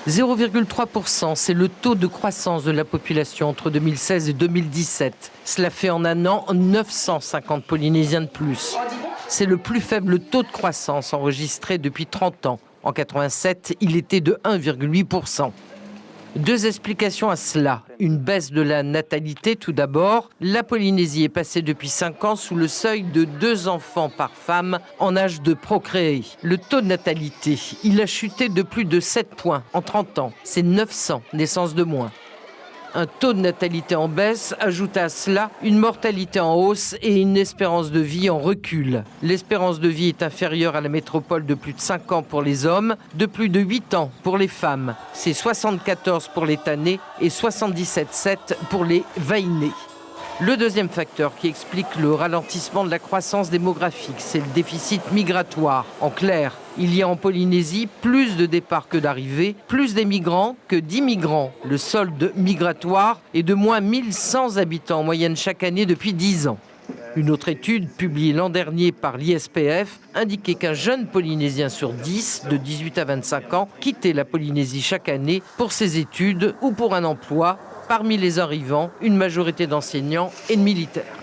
0,3%, c'est le taux de croissance de la population entre 2016 et 2017. Cela fait en un an 950 Polynésiens de plus. C'est le plus faible taux de croissance enregistré depuis 30 ans. En 87, il était de 1,8%. Deux explications à cela. Une baisse de la natalité tout d'abord. La Polynésie est passée depuis 5 ans sous le seuil de 2 enfants par femme en âge de procréer. Le taux de natalité, il a chuté de plus de 7 points en 30 ans. C'est 900 naissances de moins. Un taux de natalité en baisse ajoute à cela une mortalité en hausse et une espérance de vie en recul. L'espérance de vie est inférieure à la métropole de plus de 5 ans pour les hommes, de plus de 8 ans pour les femmes. C'est 74 pour les tannés et 77,7 pour les vainés. Le deuxième facteur qui explique le ralentissement de la croissance démographique, c'est le déficit migratoire. En clair, il y a en Polynésie plus de départs que d'arrivées, plus d'émigrants que d'immigrants. Le solde migratoire est de moins 1100 habitants en moyenne chaque année depuis 10 ans. Une autre étude, publiée l'an dernier par l'ISPF, indiquait qu'un jeune Polynésien sur 10, de 18 à 25 ans, quittait la Polynésie chaque année pour ses études ou pour un emploi. Parmi les arrivants, une majorité d'enseignants et de militaires.